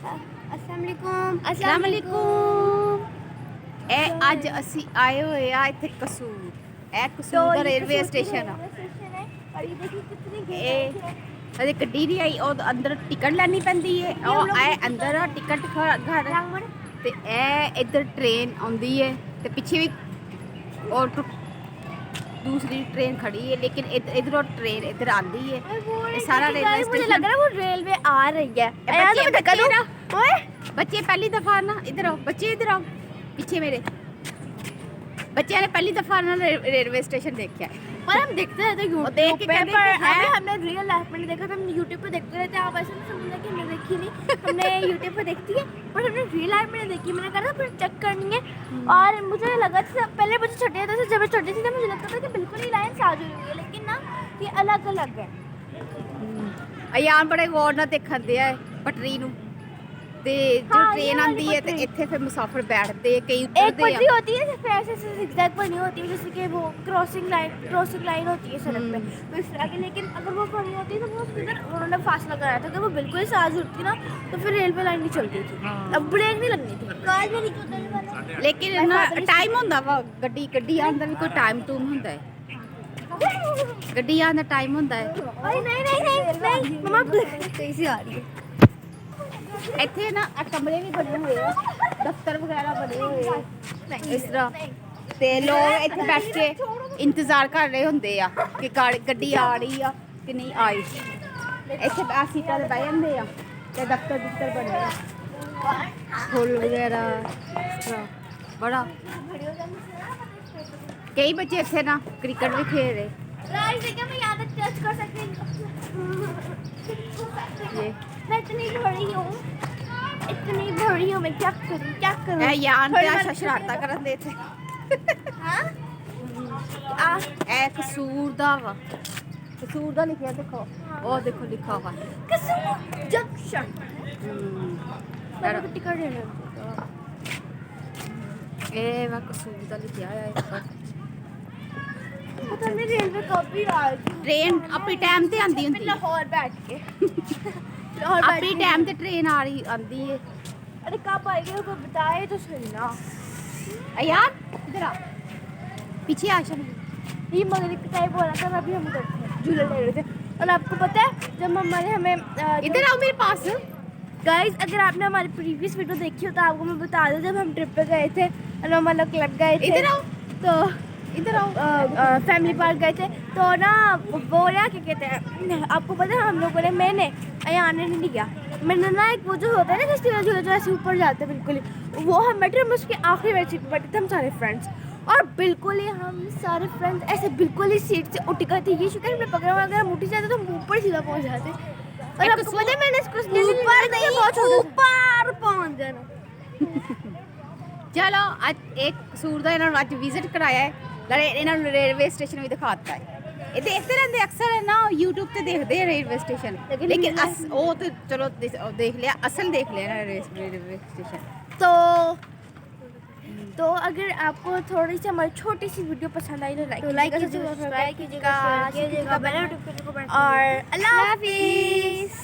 अस्सलाम वालेकुम। ਅੱਜ ਅਸੀਂ ਆਏ ਹੋਏ ਆ ਇੱਥੇ ਕਸੂਰ। ਇਹ ਕਸੂਰ ਦਾ ਰੇਲਵੇ ਸਟੇਸ਼ਨ ਆ। ਇਹ ਅਜੇ ਗੱਡੀ ਨਹੀਂ ਆਈ, ਉਹ ਅੰਦਰ ਟਿਕਟ ਲੈਣੀ ਪੈਂਦੀ ਹੈ। ਉਹ ਆਏ ਅੰਦਰ ਆ ਟਿਕਟ ਘਰ ਤੇ ਇਹ ਇੱਧਰ ਟ੍ਰੇਨ ਆਉਂਦੀ ਹੈ ਤੇ ਪਿੱਛੇ ਵੀ और दूसरी ट्रेन खड़ी है, लेकिन इधर और ट्रेन इधर आती है। ये सारा रेलवे मुझे लग रहा है वो रेलवे आ रही है। बच्चे पहली दफा ना इधर आओ, बच्चे इधर आओ पीछे मेरे। बच्चे ने पहली दफा ना रेलवे स्टेशन देखा है। पर हम देखते रहते यूट्यूब देख के पे, कहते पर हैं अभी हमने रियल लाइफ में नहीं देखा, तो हम यूट्यूब पे देखते रहते हैं। आप ऐसे नहीं समझना कि हमने देखी नहीं, हमने यूट्यूब पे देखती है, पर हमने रियल लाइफ में नहीं देखी। मैंने कहा था फिर चेक करनी है। और मुझे लगा था पहले मुझे छोटे थे, जब मैं छोटी थी तब मुझे लगता था कि बिल्कुल ही लाइन साथ जुड़ी हुई है, लेकिन ना ये अलग अलग है। अयान बड़े गौर ना देखन दिया है पटरी नू ते जो ट्रेन आंदी है ते इत्थे फिर मुसाफिर बैठते कई एक उतरते पटरी होती है फिर ऐसे zigzag बनी होती है, जैसे कि वो क्रॉसिंग लाइन होती है सड़क पे, तो इस तरह की। लेकिन अगर वो बनी होती है तो वो किधर उन्होंने फासला कराया था, अगर वो बिल्कुल ही साथ जुड़ती ना तो फिर रेलवे लाइन नहीं चलती थी। अब ब्रेक नहीं लगनी थी। लेकिन ना टाइम होंदा वा गड्डी गड्डी आंदा भी कोई टाइम टूम होंदा है। गड्डी आंदा टाइम होंदा है। नहीं मम्मा कैसी आ रही है। ਇੱਥੇ ਨਾ ਕਮਰੇ ਵੀ ਬਣੇ ਹੋਏ ਆ, ਦਫ਼ਤਰ ਵਗੈਰਾ ਬਣੇ ਹੋਏ ਆ ਇਸ ਤਰ੍ਹਾਂ, ਤੇ ਲੋਕ ਇੱਥੇ ਬੈਠ ਕੇ ਇੰਤਜ਼ਾਰ ਕਰ ਰਹੇ ਹੁੰਦੇ ਆ ਕਿ ਗੱਡੀ ਆ ਰਹੀ ਆ ਕਿ ਨਹੀਂ ਆਈ। ਇੱਥੇ ਆ ਸੀਟਾਂ ਤੇ ਬਹਿ ਜਾਂਦੇ ਆ ਤੇ ਦਫ਼ਤਰ ਬਣੇ ਆ, ਫੁੱਲ ਵਗੈਰਾ ਇਸ ਤਰ੍ਹਾਂ ਬੜਾ। ਕਈ ਬੱਚੇ ਇੱਥੇ ਨਾ ਕ੍ਰਿਕਟ ਵੀ ਖੇਡ ਰਹੇ। मैं यहाँ तक टच कर सकती हूँ। मैं इतनी बड़ी हूँ, मैं क्या करूँ। ਇਹ ਯਾਨ ਤੇ ਆਸ਼ਾ ਸ਼ਰਾਰਤਾਂ ਕਰਨ ਦੇ ਇੱਥੇ। ਇਹ ਕਸੂਰ ਦਾ ਵਾ, ਕਸੂਰ ਦਾ ਲਿਖਿਆ ਦੇਖੋ, ਉਹ ਦੇਖੋ ਲਿਖਾ ਵਾ जंक्शन। टिकट लेना ਇਹ ਵਾ ਕਸੂਰ ਦਾ ਲਿਖਿਆ ਆ ਉੱਪਰ। पता नहीं रेलवे कब भी आ रही है। ट्रेन अपनी टाइम ते आंदी हुंदी है, लाहौर बैठ के अपनी टाइम ते ट्रेन आ रही आंदी है। अरे कब आएगी वो बताए तो सही ना यार इधर आ, पीछे आ चल। ये मगरिब टाइप हो रहा था, अभी हम उधर थे झूले ले रहे थे। और आपको पता है जब मम्मा ने हमें इधर आओ मेरे पास। गाइस अगर आपने हमारी प्रीवियस वीडियो देखी हो तो आपको मैं बता दूं, जब हम ट्रिप पे गए थे और मम्मा लोग क्लब गए थे, इधर आओ तो इधर आओ फैमिली पार्क गए थे, तो ना वो ना क्या कहते हैं, आपको पता है हम लोगों ने, मैंने आने नहीं दिया। मैंने ना एक वो जो होता है ना फेस्टिवल जो ऐसे ऊपर जाते हैं बिल्कुल ही, वो हम बैठे, हम उसकी आखिरी बेंच पे बैठे थे हम सारे फ्रेंड्स, और बिल्कुल ही हम सारे फ्रेंड्स ऐसे बिल्कुल ही सीट से उठ गए थे। ये शुक्र हमने पकड़ा वगैरह मुठी जाते तो हम ऊपर सीधा पहुँच जाते। और आपको पता है मैंने इसको ऊपर पहुँच जाना। चलो आज एक कसूर दा इन्होंने आज विजिट कराया है, इन्होंने रेलवे स्टेशन भी दिखाता है। ये देखते रहते अक्सर है ना यूट्यूब पे देखते हैं रेलवे स्टेशन, लेकिन वो तो चलो देख लिया, असल देख लिया ना रेलवे स्टेशन। तो अगर आपको थोड़ी सी हमारी छोटी सी वीडियो पसंद आई तो लाइक कीजिएगा, सब्सक्राइब कीजिएगा, बेल आइकन को, और अल्लाह हाफिज़।